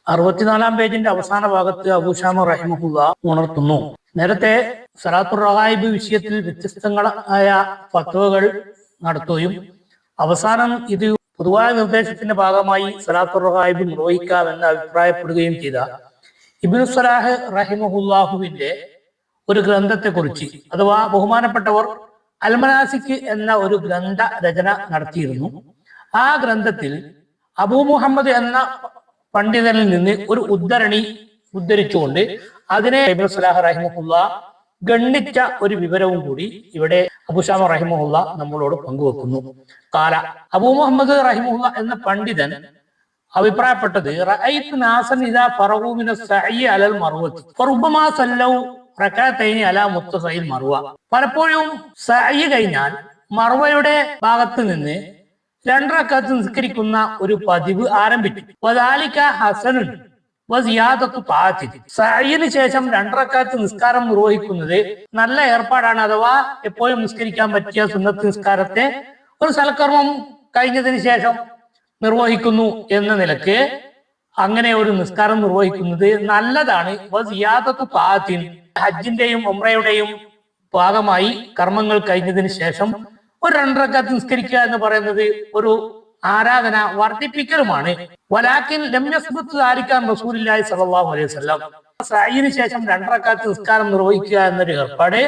64 പേജിന്റെ അവസാന ഭാഗത്ത് അബൂ ശാമ റഹിമഹുല്ല ഉണർത്തുന്നു. നേരത്തെ സലാത്തുർ റഗായിബ് വിഷയത്തിൽ വ്യത്യസ്തങ്ങളായ ഫത്വകൾ നടത്തുകയും അവസാനം ഇത് പൊതുവായ നിർദ്ദേശത്തിന്റെ ഭാഗമായി സലാത്തുർ റഗായിബ് നിർവഹിക്കാമെന്ന് അഭിപ്രായപ്പെടുകയും ചെയ്ത ഇബ്നു സലാഹ് റഹിമഹുല്ലാഹുവിന്റെ ഒരു ഗ്രന്ഥത്തെ കുറിച്ച്, അഥവാ ബഹുമാനപ്പെട്ടവർ അൽമനാസിക് എന്ന ഒരു ഗ്രന്ഥ രചന നടത്തിയിരുന്നു. ആ ഗ്രന്ഥത്തിൽ അബൂ മുഹമ്മദ് എന്ന പണ്ഡിതനിൽ നിന്ന് ഒരു ഉദ്ധരണി ഉദ്ധരിച്ചുകൊണ്ട് അതിനെ ഇബ്നു സലാഹ് റഹിമഹുല്ല ഗണ്ണിച്ച ഒരു വിവരവും കൂടി ഇവിടെ അബൂ ശാമ റഹിമഹുല്ല നമ്മളോട് പങ്കുവെക്കുന്നു. കാല അബൂ മുഹമ്മദ് റഹിമഹുല്ല എന്ന പണ്ഡിതൻ അഭിപ്രായപ്പെട്ടത്, റഅയ്തു നാസൻ ഇദാ ഫറഗു മിന സഅയി അലൽ മർവതി ഫറുബ്ബമാ സല്ലൗ റകഅതൈനി അലാ മുത്തസഇൽ മർവ. പലപ്പോഴും സഅയി കഴിഞ്ഞാൽ മർവയുടെ ഭാഗത്ത് നിന്ന് 2 റക്അത്ത് നിസ്കരിക്കുന്ന ഒരു പതിവ് ആരംഭിച്ചു. വദാലിക ഹസനുൻ വസിയാദത്തു തആത്തി. സഅയിന് ശേഷം 2 റക്അത്ത് നിസ്കാരം നിർവഹിക്കുന്നത് നല്ല ഏർപ്പാടാണ്, അഥവാ എപ്പോഴും നിസ്കരിക്കാൻ പറ്റിയ സുന്നത്ത് നിസ്കാരത്തെ ഒരു സൽക്കർമ്മം കഴിഞ്ഞതിന് ശേഷം നിർവഹിക്കുന്നു എന്ന നിലക്ക് അങ്ങനെ ഒരു നിസ്കാരം നിർവഹിക്കുന്നത് നല്ലതാണ്. വസിയാദത്തു തആത്തിൻ, ഹജ്ജിന്റെയും ഉംറയുടെയും ഭാഗമായി കർമ്മങ്ങൾ കഴിഞ്ഞതിന് ശേഷം ഒരു 2 റക്അത്ത് നിസ്കരിക്കുക എന്ന് പറയുന്നത് ഒരു ആരാധന വർദ്ധിപ്പിക്കലുമാണ്. വലാകിൻ ലം യസ്ബുത് ദാലിക റസൂലുള്ളാഹി സ്വല്ലല്ലാഹു അലൈഹി വസല്ലം. സഅയിന് ശേഷം 2 റക്അത്ത് നിസ്കാരം നിർവഹിക്കുക എന്നൊരു ഏർപ്പാട്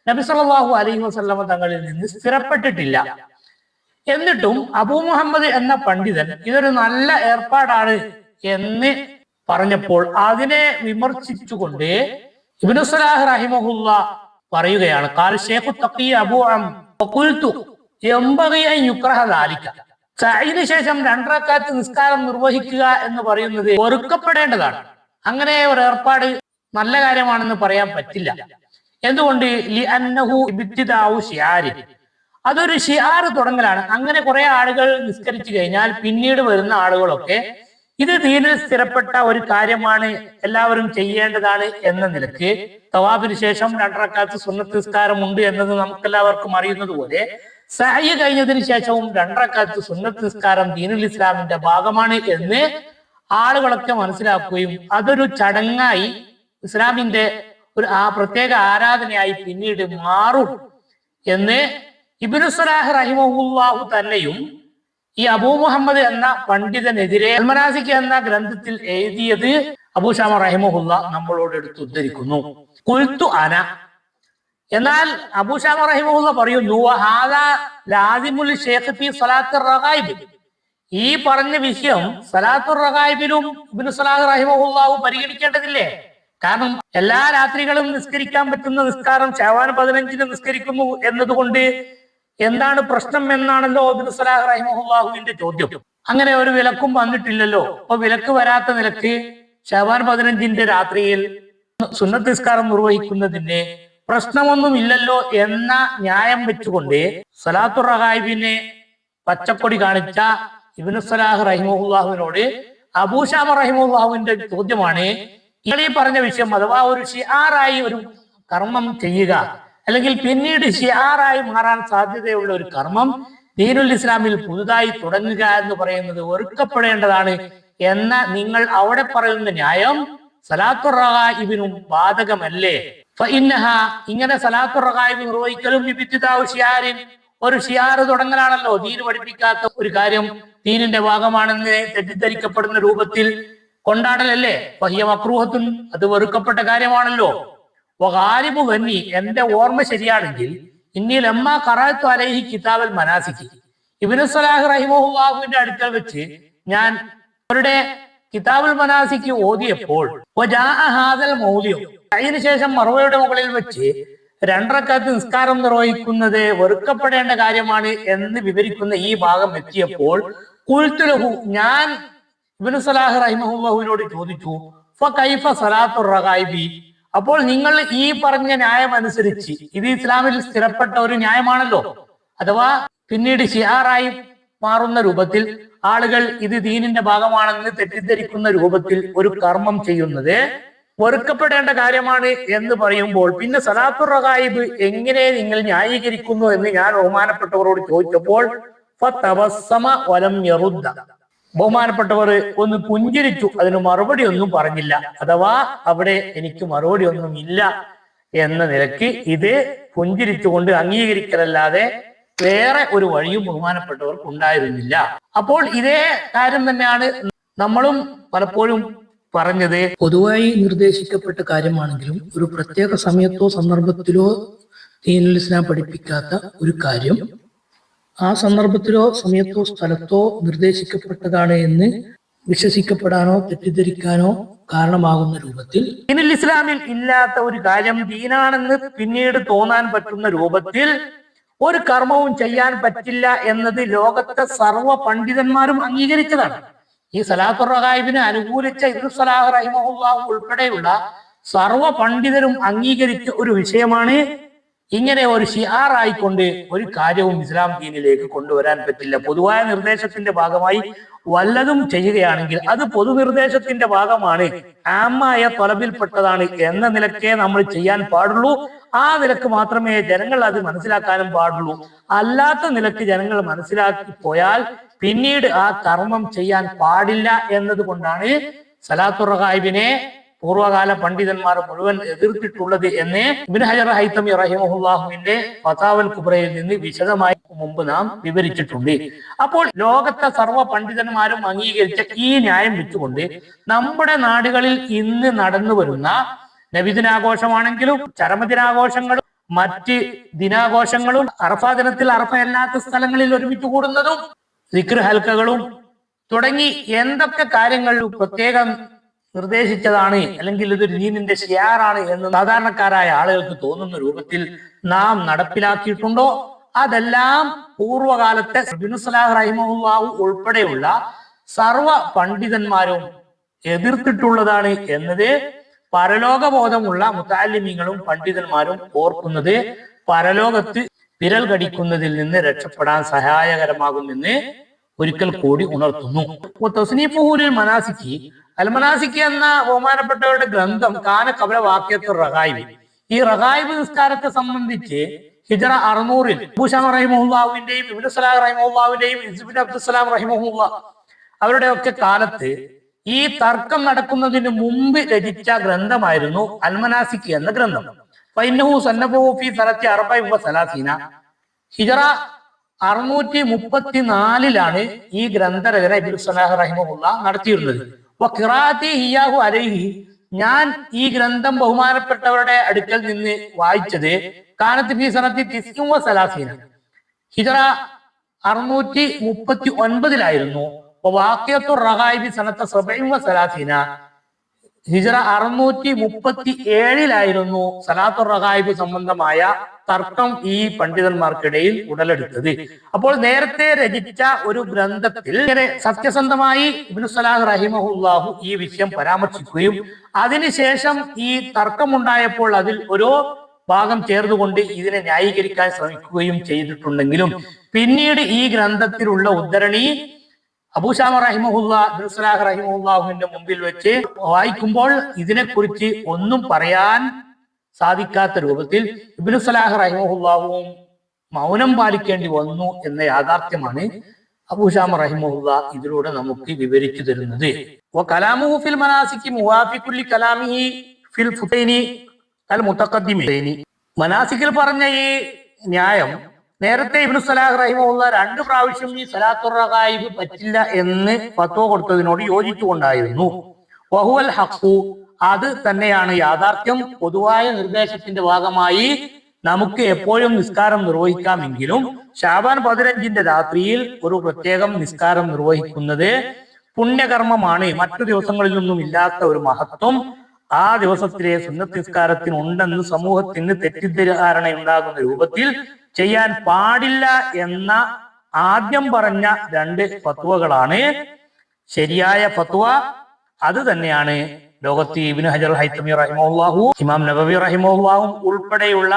നബി സല്ലല്ലാഹു അലൈഹി വസല്ലം തങ്ങളിൽ നിന്ന് സ്ഥിരപ്പെട്ടിട്ടില്ല. എന്നിട്ടും അബൂ മുഹമ്മദ് എന്ന പണ്ഡിതൻ ഇതൊരു നല്ല ഏർപ്പാടാണ് എന്ന് പറഞ്ഞപ്പോൾ അതിനെ വിമർശിച്ചുകൊണ്ട് ഇബ്നു സലാഹ് റഹിമഹുല്ല പറയുകയാണ്, ഖാല ശൈഖു തഖി അബൂ ഖുൽതു യംബഗി അൻ യുക്റഹ ദാലിക. സഅയിന് ശേഷം 2 റക്അത്ത് നിസ്കാരം നിർവഹിക്കുക എന്ന് പറയുന്നത് വെറുക്കപ്പെടേണ്ടതാണ്. അങ്ങനെ ഒരു ഏർപ്പാട് നല്ല കാര്യമാണെന്ന് പറയാൻ പറ്റില്ല. എന്തുകൊണ്ട്? ലിഅന്നഹു ഇബ്തിദാഉ ശിആരി, അതൊരു ഷിആർ തുടങ്ങലാണ്. അങ്ങനെ കുറെ ആളുകൾ നിസ്കരിച്ചു കഴിഞ്ഞാൽ പിന്നീട് വരുന്ന ആളുകളൊക്കെ ഇത് ദീനിൽ സ്ഥിരപ്പെട്ട ഒരു കാര്യമാണ്, എല്ലാവരും ചെയ്യേണ്ടതാണ് എന്ന നിലക്ക് തവാഫിന് ശേഷം 2 റക്അത്ത് സുന്നത്ത് നിസ്കാരം ഉണ്ട് എന്നത് നമുക്കെല്ലാവർക്കും അറിയുന്നത് പോലെ സഅയ് കഴിഞ്ഞതിന് ശേഷവും 2 റക്അത്ത് സുന്നത്ത് നിസ്കാരം ദീനുൽ ഇസ്ലാമിന്റെ ഭാഗമാണ് എന്ന് ആളുകളൊക്കെ മനസ്സിലാക്കുകയും അതൊരു ചടങ്ങായി ഇസ്ലാമിന്റെ ഒരു പ്രത്യേക ആരാധനയായി പിന്നീട് മാറും എന്ന് ഇബ്നു സലാഹ് റഹിമഹുല്ലാഹു തന്നെയും ഈ അബൂ മുഹമ്മദ് എന്ന പണ്ഡിതനെതിരെ അൽമനാസിക് എന്ന ഗ്രന്ഥത്തിൽ എഴുതിയത് അബൂ ശാമ റഹിമഹുല്ല നമ്മളോട് എടുത്ത് ഉദ്ധരിക്കുന്നു. ഖുൽതു അന, എന്നാൽ അബൂ ശാമ റഹിമഹുല്ല പറയുന്നു, ഹാദാ ലാസിമുൽ ശൈഖ് ഫീ സലാത്തുർ റഗായിബ്. ഈ പറഞ്ഞ വിഷയം സലാത്തുർ റഗായിബിലും ഇബ്നു സലാഹ് റഹിമഹുല്ലാഹു പരിഗണിക്കേണ്ടതില്ലേ? കാരണം എല്ലാ രാത്രികളും നിസ്കരിക്കാൻ പറ്റുന്ന നിസ്കാരം ശഅബാൻ 15 നിസ്കരിക്കുന്നു എന്നതുകൊണ്ട് എന്താണ് പ്രശ്നം എന്നാണല്ലോ ഇബ്നു സലാഹ് റഹിമഹുല്ലാഹുവിന്റെ ചോദ്യം. അങ്ങനെ ഒരു വിലക്കും വന്നിട്ടില്ലല്ലോ. അപ്പൊ വിലക്ക് വരാത്ത നിലക്ക് ശഅബാൻ 15 രാത്രിയിൽ സുന്നത്ത് നിസ്കാരം നിർവഹിക്കുന്നതിന് പ്രശ്നമൊന്നുമില്ലല്ലോ എന്ന ന്യായം വെച്ചുകൊണ്ട് സലാത്തുർ റഗായിബിനെ പച്ചക്കൊടി കാണിച്ച ഇബ്നു സലാഹ് റഹിമഹുല്ലാഹുവിനോട് അബൂ ശാമ റഹിമഹുല്ലാഹുവിന്റെ ചോദ്യമാണ്, ഈ പറഞ്ഞ വിഷയം അഥവാ ഒരു ഷിആറായി ഒരു കർമ്മം ചെയ്യുക, അല്ലെങ്കിൽ പിന്നീട് ഷിആറായി മാറാൻ സാധ്യതയുള്ള ഒരു കർമ്മം ദീനുൽ ഇസ്ലാമിൽ പുതുതായി തുടങ്ങുക എന്ന് പറയുന്നത് വെറുക്കപ്പെടേണ്ടതാണ് എന്ന നിങ്ങൾ അവിടെ പറയുന്ന ന്യായം സലാത്തുർ റഗായിബിനും ബാധകമല്ലേ? ഫഇന്നഹ, ഇങ്ങനെ സലാത്തുർ റഗായിബ് നിർവഹിക്കലും ഇബ്തിദാഉ ശിആരിൻ, ഒരു ഷിആർ തുടങ്ങലാണല്ലോ. ദീൻ പഠിപ്പിക്കാത്ത ഒരു കാര്യം ദീനിന്റെ ഭാഗമാണെന്ന് തെറ്റിദ്ധരിക്കപ്പെടുന്ന രൂപത്തിൽ കൊണ്ടാടലല്ലേ? ഫഹിയ മക്രൂഹത്തുൻ, അത് വെറുക്കപ്പെട്ട കാര്യമാണല്ലോ. വഗാലിബു വന്നി, എന്റെ ഓർമ്മ ശരിയാണെങ്കിൽ ഇന്നി ലമ്മാ ഖറഅതു അലൈഹി കിതാബൽ മനാസിക്, ഇബ്നു സലാഹ് റഹിമഹുല്ലാഹുവിന്റെ അടുക്കൽ വെച്ച് ഞാൻ അവരുടെ കിതാബുൽ മനാസിക് ഓതിയപ്പോൾ വജാഅ ഹാദൽ മൗലിഉ, അതിനുശേഷം മർവയുടെ മുകളിൽ വെച്ച് 2 റക്അത്ത് നിസ്കാരം നിർവഹിക്കുന്നത് വെറുക്കപ്പെടേണ്ട കാര്യമാണ് എന്ന് വിവരിക്കുന്ന ഈ ഭാഗം എത്തിയപ്പോൾ ഖുൽതു ലഹു, ഞാൻ ഇബ്നു സലാഹ് റഹിമഹുല്ലാഹുവിനോട് ചോദിച്ചു, ഫകൈഫ സലാത്തുർ റഗായിബി, അപ്പോൾ നിങ്ങൾ ഈ പറഞ്ഞ ന്യായം അനുസരിച്ച് ഇത് ഇസ്ലാമിൽ സ്ഥിരപ്പെട്ട ഒരു ന്യായമാണല്ലോ, അഥവാ പിന്നീട് ഷിആറായി മാറുന്ന രൂപത്തിൽ ആളുകൾ ഇത് ദീനിന്റെ ഭാഗമാണെന്ന് തെറ്റിദ്ധരിക്കുന്ന രൂപത്തിൽ ഒരു കർമ്മം ചെയ്യുന്നത് വെറുക്കപ്പെടേണ്ട കാര്യമാണ് എന്ന് പറയുമ്പോൾ പിന്നെ സലാത്തുർ റഗായിബ് എങ്ങനെ നിങ്ങൾ ന്യായീകരിക്കുന്നു എന്ന് ഞാൻ ബഹുമാനപ്പെട്ടവരോട് ചോദിച്ചപ്പോൾ ഫതബസ്സമ വലം യറുദ്ദ, ബഹുമാനപ്പെട്ടവർ ഒന്ന് പുഞ്ചിരിച്ചു, അതിന് മറുപടി ഒന്നും പറഞ്ഞില്ല. അഥവാ അവിടെ എനിക്ക് മറുപടി ഒന്നും ഇല്ല എന്ന നിലയ്ക്ക് ഇത് പുഞ്ചിരിച്ചുകൊണ്ട് അംഗീകരിക്കലല്ലാതെ വേറെ ഒരു വഴിയും ബഹുമാനപ്പെട്ടവർക്ക് ഉണ്ടായിരുന്നില്ല. അപ്പോൾ ഇതേ കാര്യം തന്നെയാണ് നമ്മളും പലപ്പോഴും പറഞ്ഞത്. പൊതുവായി നിർദ്ദേശിക്കപ്പെട്ട കാര്യമാണെങ്കിലും ഒരു പ്രത്യേക സമയത്തോ സന്ദർഭത്തിലോ ദീനുൽ ഇസ്ലാം പഠിപ്പിക്കാത്ത ഒരു കാര്യം ആ സന്ദർഭത്തിലോ സമയത്തോ സ്ഥലത്തോ നിർദ്ദേശിക്കപ്പെട്ടതാണ് എന്ന് വിശ്വസിക്കപ്പെടാനോ തെറ്റിദ്ധരിക്കാനോ കാരണമാകുന്ന രൂപത്തിൽ ദീനുൽ ഇസ്ലാമിൽ ഇല്ലാത്ത ഒരു കാര്യം ദീനാണെന്ന് പിന്നീട് തോന്നാൻ പറ്റുന്ന രൂപത്തിൽ ഒരു കർമ്മവും ചെയ്യാൻ പറ്റില്ല എന്നത് ലോകത്തെ സർവ്വ പണ്ഡിതന്മാരും അംഗീകരിച്ചതാണ്. ഈ സലാത്തുർ റഗായിബിനെ അനുകൂലിച്ച ഇബ്നു സലാഹ് റഹിമഹുല്ലാഹു ഉൾപ്പെടെയുള്ള സർവ്വ പണ്ഡിതരും അംഗീകരിച്ച ഒരു വിഷയമാണ്. ഇങ്ങനെ ഒരു ഷിആർ ആയിക്കൊണ്ട് ഒരു കാര്യവും ഇസ്ലാം ദീനിലേക്ക് കൊണ്ടുവരാൻ പറ്റില്ല. പൊതുവായ നിർദ്ദേശത്തിന്റെ ഭാഗമായി വല്ലതും ചെയ്യുകയാണെങ്കിൽ അത് പൊതുനിർദ്ദേശത്തിന്റെ ഭാഗമാണ്, ആമായ തൊലബിൽപ്പെട്ടതാണ് എന്ന നിലക്കേ നമ്മൾ ചെയ്യാൻ പാടുള്ളൂ. ആ നിലക്ക് മാത്രമേ ജനങ്ങൾ അത് മനസ്സിലാക്കാനും പാടുള്ളൂ. അല്ലാത്ത നിലക്ക് ജനങ്ങൾ മനസ്സിലാക്കി പോയാൽ പിന്നീട് ആ കർമ്മം ചെയ്യാൻ പാടില്ല എന്നതുകൊണ്ടാണ് സലാത്തുർ റഗായിബിനെ പൂർവ്വകാല പണ്ഡിതന്മാർ മുഴുവൻ എതിർത്തിട്ടുള്ളത് എന്ന് ഇബ്നു ഹജർ ഹൈതമി റഹിമഹുല്ലാഹുവിന്റെ ഫതാവൽ കുബ്രയിൽ നിന്ന് വിശദമായി മുമ്പ് നാം വിവരിച്ചിട്ടുണ്ട്. അപ്പോൾ ലോകത്തെ സർവ്വ പണ്ഡിതന്മാരും അംഗീകരിച്ച ഈ ന്യായം വെച്ചുകൊണ്ട് നമ്മുടെ നാടുകളിൽ ഇന്ന് നടന്നു വരുന്ന നബിദിനാഘോഷമാണെങ്കിലും ചരമദിനാഘോഷങ്ങളും മറ്റ് ദിനാഘോഷങ്ങളും അറഫാ ദിനത്തിൽ അറഫയല്ലാത്ത സ്ഥലങ്ങളിൽ ഒരുമിച്ച് കൂടുന്നതും ദിക്ർ ഹൽക്കകളും തുടങ്ങി എന്തൊക്കെ കാര്യങ്ങൾ പ്രത്യേകം നിർദ്ദേശിച്ചതാണ്, അല്ലെങ്കിൽ ഇതൊരു ദീനിന്റെ ഷിയാറാണ് എന്ന് സാധാരണക്കാരായ ആളുകൾക്ക് തോന്നുന്ന രൂപത്തിൽ നാം നടപ്പിലാക്കിയിട്ടുണ്ടോ അതെല്ലാം പൂർവ്വകാലത്തെ ഇബ്നു സലാഹ് റഹിമഹുല്ലാഹു ഉൾപ്പെടെയുള്ള സർവ പണ്ഡിതന്മാരും എതിർത്തിട്ടുള്ളതാണ് എന്നത് പരലോകബോധമുള്ള മുതഅല്ലിമീങ്ങളും പണ്ഡിതന്മാരും ഓർക്കുന്നത് പരലോകത്ത് വിരൽ കടിക്കുന്നതിൽ നിന്ന് രക്ഷപ്പെടാൻ സഹായകരമാകുമെന്ന് ഒരിക്കൽ കൂടി ഉണർത്തുന്നു. തസ്നീഫുൽ മനാസിക്കി അൽമനാസിക്ക് എന്ന ബഹുമാനപ്പെട്ടവരുടെ ഗ്രന്ഥം കാന ഖബല വാഖിയത്തുർ റഗായിബ്. ഈ റഗായിബ് നിസ്കാരത്തെ സംബന്ധിച്ച് ഹിജറ 600-ൽ അബൂ ശാമ റഹിമഹുല്ലാഹുവിന്റെയും ഇബ്നു സലാഹ് റഹിമഹുല്ലാഹുവിന്റെയും ഇബ്നു അബ്ദുസ്സലാം റഹിമഹുല്ലാഹ് അവരുടെ ഒക്കെ കാലത്ത് ഈ തർക്കം നടക്കുന്നതിന് മുമ്പ് രചിച്ച ഗ്രന്ഥമായിരുന്നു അൽമനാസിക്ക് എന്ന ഗ്രന്ഥം. ഫഇന്നഹു സന്നഫഹു ഫീ സനത്തി 34 ഹിജറ 634-ലാണ് ഈ ഗ്രന്ഥരചന ഇബ്നു സലാഹ് റഹിമഹുല്ലാഹ് നടത്തിയിരുന്നത്. ഞാൻ ഈ ഗ്രന്ഥം ബഹുമാനപ്പെട്ടവരുടെ അടുക്കൽ നിന്ന് വായിച്ചത് കാനത്ത് ഫീ സനത്തി 39 ഹിജറ 639-ലായിരുന്നു. വാഖിയത്തുർ റഗായിബ് സനത്ത 37 ഹിജറ 637-ലായിരുന്നു സലാത്തുർ റഗായിബ് സംബന്ധമായ തർക്കം ഈ പണ്ഡിതന്മാർക്കിടയിൽ ഉടലെടുത്തത്. അപ്പോൾ നേരത്തെ രചിച്ച ഒരു ഗ്രന്ഥത്തിൽ സത്യസന്ധമായി ഇബ്നു സലാഹ് റഹിമഹുല്ലാഹു ഈ വിഷയം പരാമർശിക്കുകയും അതിനുശേഷം ഈ തർക്കമുണ്ടായപ്പോൾ അതിൽ ഓരോ ഭാഗം ചേർന്നുകൊണ്ട് ഇതിനെ ന്യായീകരിക്കാൻ ശ്രമിക്കുകയും ചെയ്തിട്ടുണ്ടെങ്കിലും പിന്നീട് ഈ ഗ്രന്ഥത്തിലുള്ള ഉദ്ധരണി അബൂ ശാമ റഹിമഹുല്ലാഹ് ഇബ്നു സലാഹ് റഹിമഹുല്ലാഹുവിന്റെ മുമ്പിൽ വെച്ച് വായിക്കുമ്പോൾ ഇതിനെക്കുറിച്ച് ഒന്നും പറയാൻ സാധിക്കാത്ത രൂപത്തിൽ ഇബ്നു സലാഹ് റഹിമഹുല്ലാഹുവും മൗനം പാലിക്കേണ്ടി വന്നു എന്ന യാഥാർത്ഥ്യമാണ് അബൂ ശാമ റഹിമഹുല്ലാഹ് ഇതിലൂടെ നമുക്ക് വിവരിച്ചു തരുന്നത്. കലാമുഹു ഫിൽ മനാസികി മുവാഫിഖുൽ കലാമിഹി ഫിൽ ഫുതൈനി അൽ മുതഖദ്ദിമൈനി. മനാസിക്കിൽ പറഞ്ഞ ഈ ന്യായം നേരത്തെ ഇബ്നു സലാഹ് റഹിമഹുല്ലാഹ് 2 പ്രാവശ്യം ഈ സലാത്തുർ റഗായിബ് പറ്റില്ല എന്ന് ഫത്വ കൊടുത്തതിനോട് യോജിച്ചുകൊണ്ടായിരുന്നു. വഹുവൽ ഹഖു, അത് തന്നെയാണ് യാഥാർത്ഥ്യം. പൊതുവായ നിർദ്ദേശത്തിന്റെ ഭാഗമായി നമുക്ക് എപ്പോഴും നിസ്കാരം നിർവഹിക്കാമെങ്കിലും ശഅബാൻ 15-ന്റെ രാത്രിയിൽ ഒരു പ്രത്യേകം നിസ്കാരം നിർവഹിക്കുന്നത് പുണ്യകർമ്മമാണ്. മറ്റു ദിവസങ്ങളിലൊന്നും ഇല്ലാത്ത ഒരു മഹത്വം ആ ദിവസത്തിലെ സുന്നത്ത് നിസ്കാരത്തിന് ഉണ്ടെന്ന് സമൂഹത്തിന് തെറ്റിദ്ധാരണ ഉണ്ടാകുന്ന രൂപത്തിൽ ചെയ്യാൻ പാടില്ല എന്ന ആദ്യം പറഞ്ഞ 2 ഫത്വകളാണ് ശരിയായ ഫത്വ. അത് തന്നെയാണ് ലോകത്ത് ഇബ്നു ഹജർ ഹൈതമി റഹിമഹുല്ലാഹു, ഇമാം നബവി റഹിമഹുല്ലാഹു ഉൾപ്പെടെയുള്ള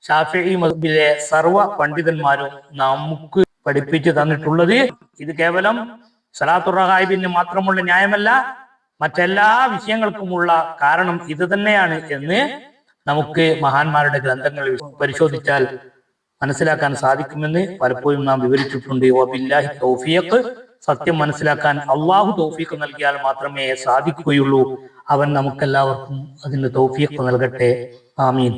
ശാഫിഈ മദ്ഹബിലെ സർവ്വ പണ്ഡിതന്മാരും നമുക്ക് പഠിപ്പിച്ചു തന്നിട്ടുള്ളത്. ഇത് കേവലം സലാത്തുർ റഗായിബിന് മാത്രമുള്ള ന്യായമല്ല, മറ്റെല്ലാ വിഷയങ്ങൾക്കുമുള്ള കാരണം ഇത് തന്നെയാണ് എന്ന് നമുക്ക് മഹാന്മാരുടെ ഗ്രന്ഥങ്ങൾ പരിശോധിച്ചാൽ മനസ്സിലാക്കാൻ സാധിക്കുമെന്ന് പലപ്പോഴും നാം വിവരിച്ചിട്ടുണ്ട്. വബില്ലാഹി തൗഫീഖ്. സത്യം മനസ്സിലാക്കാൻ അള്ളാഹു തൗഫീഖ് നൽകിയാൽ മാത്രമേ സാധിക്കുകയുള്ളൂ. അവൻ നമുക്കെല്ലാവർക്കും അതിന് തൗഫീഖ് നൽകട്ടെ. ആമീൻ.